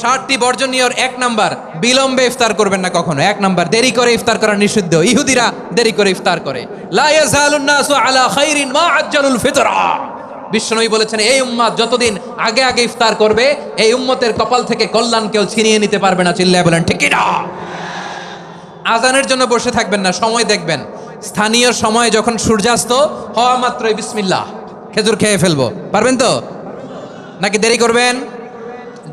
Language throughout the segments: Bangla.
60টি বর্জনীয়র 1 নাম্বার, বিলম্বে ইফতার করবেন না কখনো। 1 নাম্বার, দেরি করে ইফতার করা নিষিদ্ধ। ইহুদিরা দেরি করে ইফতার করে। লা ইয়াজালুন নাসু আলা খাইরিন মা আজ্জালুল ফিতরা। বিশ্বনবী বলেছেন, এই উম্মত যতদিন আগে আগে ইফতার করবে, এই উম্মতের কপাল থেকে কল্যাণ কেউ ছিনিয়ে নিতে পারবে না। চিল্লায় বলেন ঠিক কি না? আজানের জন্য বসে থাকবেন না, সময় দেখবেন। স্থানীয় সময় যখন সূর্যাস্ত হওয়া মাত্রই বিসমিল্লাহ, খেজুর খেয়ে ফেলবো। পারবেন তো নাকি দেরি করবেন?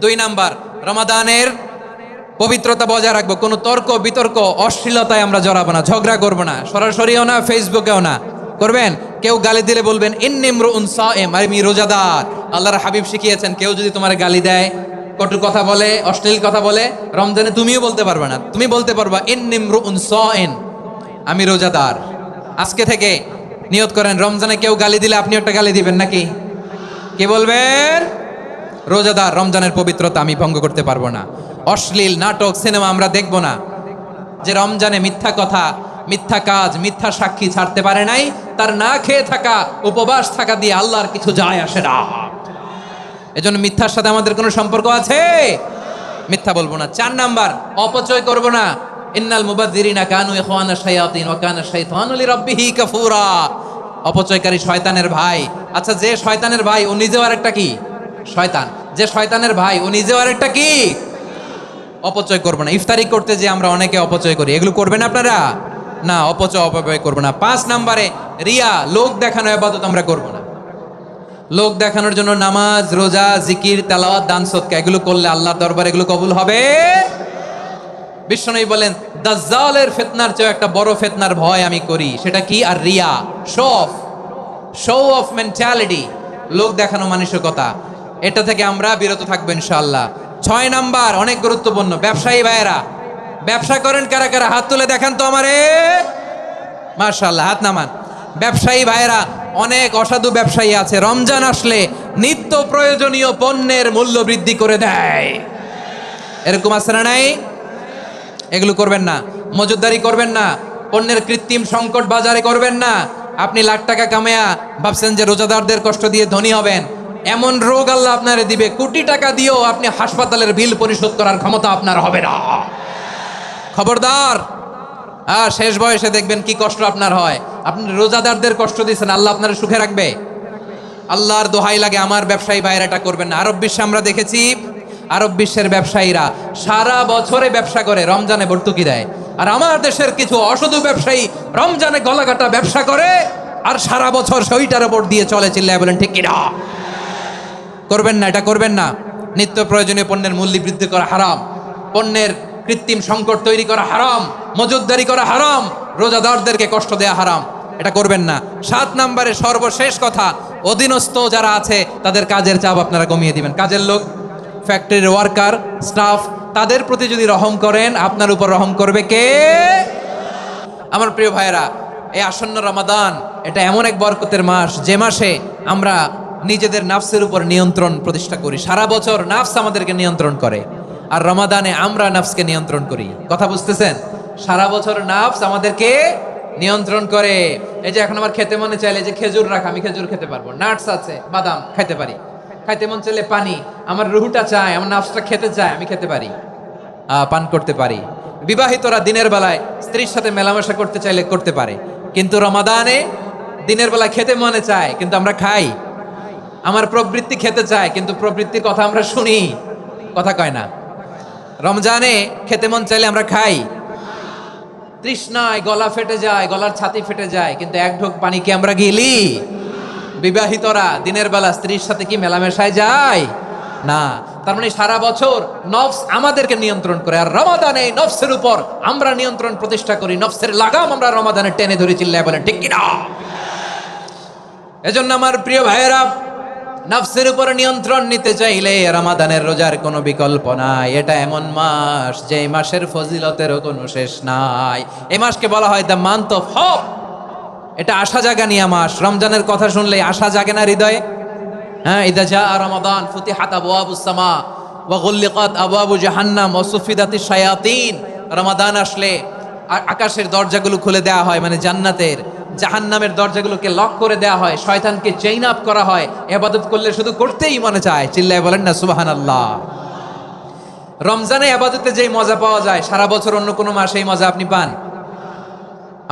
2 নাম্বার, রমাদানের পবিত্রতা বজায় রাখবো। কোনো তর্ক বিতর্ক অশ্লীলতায় আমরা জড়াবো না, ঝগড়া করবো না, সরাসরিও না, ফেসবুকেও না। করবেন কেউ গালি দিলে বলবেন ইন্নিমরুউন সায়েম, আমি রোজাদার। আল্লাহর হাবিব শিখিয়েছেন, কেউ যদি তোমার গালি দেয়, কটু কথা বলে, অশ্লীল কথা বলে, রমজানে তুমিও বলতে পারবে না। তুমি বলতে পারবা ইন্নিমরুউন সায়েম, আমি রোজাদার। আজকে থেকে নিয়ত করেন, রমজানে কেউ গালি দিলে আপনি একটা গালি দিবেন নাকি? কে বলবেন? রোজাদার। রমজানের পবিত্রতা আমি ভঙ্গ করতে পারবো না। অশ্লীল নাটক সিনেমা আমরা দেখব না। যে রমজানে মিথ্যা কথা, মিথ্যা কাজ, মিথ্যা সাক্ষী ছাড়তে পারে নাই, তার না খেয়ে থাকা, উপবাস থাকা দিয়ে আল্লাহর কিছু যায় আসে না। এজন্য মিথ্যার সাথে আমাদের কোনো সম্পর্ক আছে? মিথ্যা বলবো না। 4 নাম্বার, অপচয় করব না। ইন্নাল মুবাযযিরিনা কানু ইখওয়ানা শায়াতিন ওয়া কানা শাইতানু লিরাব্বিহি কাফুরা। অপচয়কারী শয়তানের ভাই। আচ্ছা, যে শয়তানের ভাই ও নিজেও আরেকটা কি? শয়তান। যে শয়তানের ভাই ও নিজেও আরেকটা কি? অপচয় করবো না। ইফতারি করতে যে আমরা অনেকে অপচয় করি, এগুলো করবেন আপনারা না। অপচয় করবো না। 5 নাম্বারে, রিয়া, লোক দেখানো ইবাদত আমরা করবো না। লোক দেখানোর জন্য নামাজ, রোজা, জিকির, তেলাওয়াত, দান সদকা এগুলো করলে আল্লাহর দরবারে এগুলো কবুল হবে। বিশ্বনবী বলেন, দাজ্জালের ফিতনার চেয়ে একটা বড় ফিতনার ভয় আমি করি, সেটা কি? আর রিয়া, শো অফ মেন্টালিটি, লোক দেখানো মানসিকতা। এটা থেকে আমরা বিরত থাকবো ইনশাআল্লাহ। 6 নাম্বার, অনেক গুরুত্বপূর্ণ, ব্যবসায়ী ভাইয়েরা। ব্যবসা করেন কারা কারা? হাত তুলে দেখান তো আমারে। মাশাআল্লাহ, হাত নামান। ব্যবসায়ী ভাইয়েরা, অনেক অসাধু ব্যবসায়ী আছে, রমজান আসলে নিত্য প্রয়োজনীয় পণ্যের মূল্য বৃদ্ধি করে দেয়। এরকম আছে না নাই? এগুলো করবেন না। মজুদদারি করবেন না। পণ্যের কৃত্রিম সংকট বাজারে করবেন না। আপনি লাখ টাকা কামায়া ভাবছেন যে রোজাদারদের কষ্ট দিয়ে ধনী হবেন। এমন রোগ আল্লাহ আপনারে দিবে, কোটি টাকা দিয়েও আপনি হাসপাতালের বিল পরিশোধ করার ক্ষমতা আপনার হবে না। খবরদার। শেষ বয়সে দেখবেন কি কষ্ট আপনার হয়। আপনি রোজাদারদের কষ্ট দিচ্ছেন, আল্লাহ আপনার সুখে রাখবে? আল্লাহর দোহাই লাগে, আমার ব্যবসায়ী ভাইয়েরা এটা করবেন না। আরব বিশ্বে আমরা দেখেছি, আরব বিশ্বের ব্যবসায়ীরা সারা বছরে ব্যবসা করে, রমজানে ভর্তুকি দেয়। আর আমার দেশের কিছু অসাধু ব্যবসায়ী রমজানে গলাকাটা ব্যবসা করে আর সারা বছর সেইটার উপর দিয়ে চলে। চিল্লায় বলেন ঠিক কিনা? করবেন না, এটা করবেন না। নিত্য প্রয়োজনীয় পণ্যের মূল্য বৃদ্ধি করা হারাম, পণ্যের কৃত্রিম সংকট তৈরি করা হারাম, মজুদদারি করা হারাম, রোজাদারদেরকে কষ্ট দেয়া হারাম। এটা করবেন না। 7 নাম্বারে সর্বশেষ কথা, অধীনস্থ যারা আছে তাদের কাজের চাপ আপনারা কমিয়ে দিবেন। কাজের লোক, ফ্যাক্টরির ওয়ার্কার, স্টাফ, তাদের প্রতি যদি রহম করেন, আপনার উপর রহম করবে কে? আমার প্রিয় ভাইয়েরা, এই আসন্ন রমাদান এটা এমন এক বরকতের মাস, যে মাসে আমরা নিজেদের নাফসের উপর নিয়ন্ত্রণ প্রতিষ্ঠা করি। সারা বছর নাফস আমাদেরকে নিয়ন্ত্রণ করে, আর রমাদানে আমরা নাফসকে নিয়ন্ত্রণ করি। কথা বুঝতেছেন? সারা বছর নাফস আমাদেরকে নিয়ন্ত্রণ করে। এই যে এখন আমার খেতে মনে চাইলে যে খেজুর রাখ, আমি খেজুর খেতে পারবো, নাটস আছে, বাদাম খাইতে পারি। খাইতে মন চাইলে পানি, আমার রুহুটা চায়, আমার নাফসটা খেতে চায়, আমি খেতে পারি, পান করতে পারি। বিবাহিতরা দিনের বেলায় স্ত্রীর সাথে মেলামেশা করতে চাইলে করতে পারে, কিন্তু রমাদানে দিনের বেলায় খেতে মনে চায় কিন্তু আমরা খাই। আমার প্রবৃত্তি খেতে চায় কিন্তু প্রবৃত্তির কথা আমরা শুনি, কথা কয় না। রমজানে খেতে মন চাইলে আমরা খাই, তৃষ্ণায় গলা ফেটে যায়, গলার ছাতি ফেটে যায়, কিন্তু এক ঢোক পানি কি আমরা গিলি? বিবাহিতরা দিনের বেলা স্ত্রীর সাথে কি মেলামেশায় যায় না। তার মানে সারা বছর নফস আমাদেরকে নিয়ন্ত্রণ করে, আর রমাদানে নফসের উপর আমরা নিয়ন্ত্রণ প্রতিষ্ঠা করি। নফসের লাগাম আমরা রমাদানে টেনে ধরে, চিল্লায় বলেন ঠিক কিনা? এজন্য আমার প্রিয় ভাইয়েরা, নফসের উপর নিয়ন্ত্রণ নিতে চাইলে রমাদানের রোজার কোনো বিকল্প নাই। এটা এমন মাস যে মাসের ফজিলতেরও কোনো শেষ নাই। এই মাসকে বলা হয় দ্য মান্থ অফ হোপ। এটা আশা জাগানিয়া মাস। রমজানের কথা শুনলে আশা জাগে না হৃদয়ে? হ্যাঁ, ইদা জা রমাদান ফুতিহাত আবওয়াবুস সামা ওয়া গুল্লিকাত আবওয়াবু জাহান্নাম ওয়া সুফিদাতিশ শায়াতিন। রমাদান আসলে আকাশের দরজাগুলো খুলে দেওয়া হয়, মানে জান্নাতের। জাহান্নামের দরজাগুলোকে লক করে দেওয়া হয়, শয়তানকে চেইন আপ করা হয়। ইবাদত করলে শুধু করতেই মনে চায়, চিল্লায় বলেন না সুবহানাল্লাহ। রমজানে আবাদতে যেই মজা পাওয়া যায় সারা বছর অন্য কোনো মাসে এই মজা আপনি পান?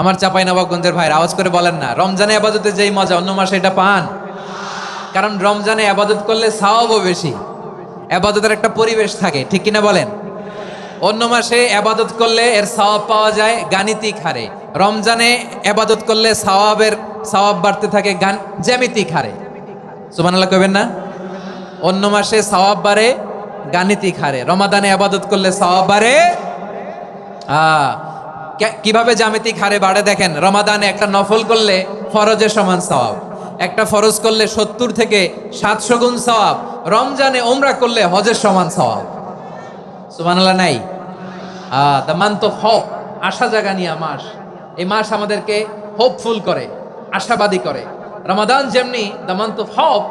আমার চাঁপাইনবাবগঞ্জের ভাইরা আওয়াজ করে বলেন না, রমজানে আবাদতে যেই মজা অন্য মাসে এটা পান? কারণ রমজানে আবাদত করলে সওয়াবও বেশি, আবাদতের একটা পরিবেশ থাকে, ঠিক কিনা বলেন? অন্য মাসে আবাদত করলে এর সওয়াব পাওয়া যায় গাণিতিক হারে, রমজানে আবাদত করলে সওয়াব বাড়তে থাকে জ্যামিতিক হারে। সুবহানাল্লাহ কইবেন না? অন্য মাসে সওয়াব বাড়ে গাণিতিক হারে, রমাদানে আবাদত করলে সওয়াব বাড়ে কিভাবে জ্যামিতিক হারে বাড়ে দেখেন। রমাদানে একটা নফল করলে ফরজের সমান সওয়াব, একটা ফরজ করলে 70 থেকে 700 গুণ সওয়াব, রমজানে উমরা করলে হজের সমান সওয়াব। সুবহানাল্লাহ নাই? দ্য মান্থ অফ হোপ, আশা জাগানিয়া মাস। এই মাস আমাদেরকে হোপফুল করে, আশাবাদী করে। রমাদান যেমনি দ্য মান্থ অফ হোপ,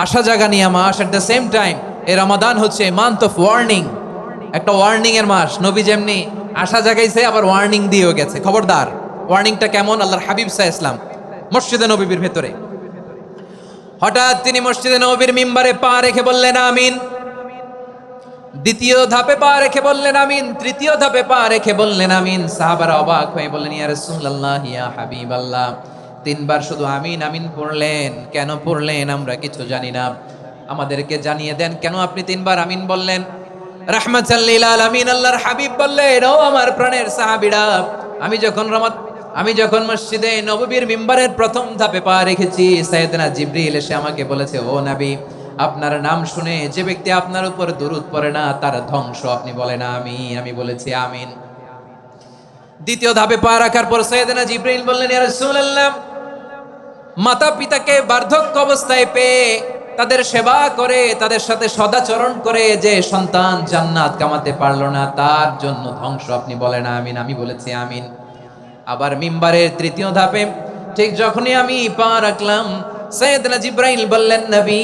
আশা জাগানিয়া মাস, এট দ্য সেম টাইম এই রমাদান হচ্ছে মান্থ অফ ওয়ার্নিং, একটা ওয়ার্নিং এর মাস। নবী যেমনি আশা জাগাইছে আবার ওয়ার্নিং দিয়েও গেছে, খবরদার। ওয়ার্নিংটা কেমন? আল্লাহর হাবিব সাল্লাল্লাহু আলাইহি ওয়াসাল্লাম মসজিদে নববীর ভেতরে হঠাৎ তিনি মসজিদে নববীর মিম্বারে পা রেখে বললেন আমিন। দ্বিতীয় ধাপে পা রেখে বললেন আমিন, তৃতীয় ধাপে পা রেখে বললেন আমিন। সাহাবারা অবাক হয়ে বললেন ইয়া রাসূলুল্লাহ, ইয়া হাবিবাল্লাহ, 3 বার শুধু আমিন আমিন পড়লেন, কেন পড়লেন আমরা কিছু জানি না, আমাদেরকে জানিয়ে দেন কেন আপনি 3 বার আমিন বললেন? রাহমাতাল লিল আলামিন আল্লাহর হাবিব বললেন, ও আমার প্রাণের সাহাবীরা, আমি যখন মসজিদে নববীর মিম্বারের প্রথম ধাপে পা রেখেছি, সাইয়েদনা জিবরিল এসে আমাকে বলেছে, ও নবী, আপনার নাম শুনে যে ব্যক্তি আপনার উপর দুরূদ পড়ে না তার ধ্বংস। আপনি বলেন আমি বলেছি আমিন। দ্বিতীয় ধাপে পা রাখার পর সাইয়েদনা জিবরিল বললেন, ইয়া রাসূলুল্লাহ, মাতা পিতাকে বার্ধক্য অবস্থায় পেয়ে তাদের সেবা করে, তাদের সাথে সদাচরণ করে যে সন্তান জান্নাত কামাতে পারলো না তার জন্য ধ্বংস। আপনি বলেন আমিন। আমি বলেছি আমিন। আবার মিম্বারের তৃতীয় ধাপে ঠিক যখনই আমি পা রাখলাম, সাইয়েদনা জিবরাইল বললেন, নবী,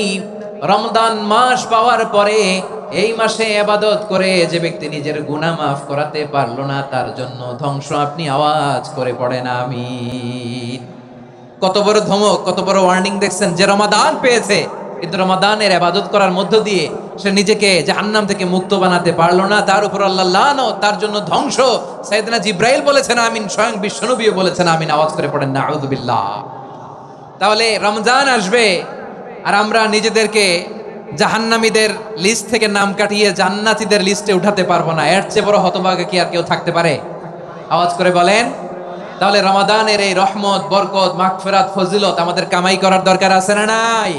রমজান মাস পাওয়ার পরে এই মাসে ইবাদত করে যে ব্যক্তি নিজের গুনাহ মাফ করাতে পারলো না তার জন্য ধ্বংস। আপনি আওয়াজ করে পড়েন আমিন। কত বড় ধমক, কত বড় ওয়ার্নিং দেখছেন। যে রমাদান পেয়েছে কিন্তু রমাদানের ইবাদত করার মধ্য দিয়ে সে নিজেকে জাহান্নাম থেকে মুক্ত বানাতে পারলো না, তার উপর আল্লাহ লানত, তার জন্য ধ্বংস। সাইয়েদনা জিবরাইল বলেছেন আমিন, স্বয়ং বিশ্বনবীও বলেছেন আমিন। আওয়াজ করে পড়েন নাউযু বিল্লাহ। তাহলে রমজান আসবে আর আমরা নিজেদেরকে জাহান্নামীদের লিস্ট থেকে নাম কাটিয়ে জান্নাতীদের লিস্টে উঠাতে পারবো না। এর চেয়ে বড় হতভাগা কি আর কেউ থাকতে পারে? আওয়াজ করে বলেন। তাহলে রমাদানের এই রহমত, বরকত, মাগফিরাত, ফজিলত আমাদের কামাই করার দরকার আছে না নাই?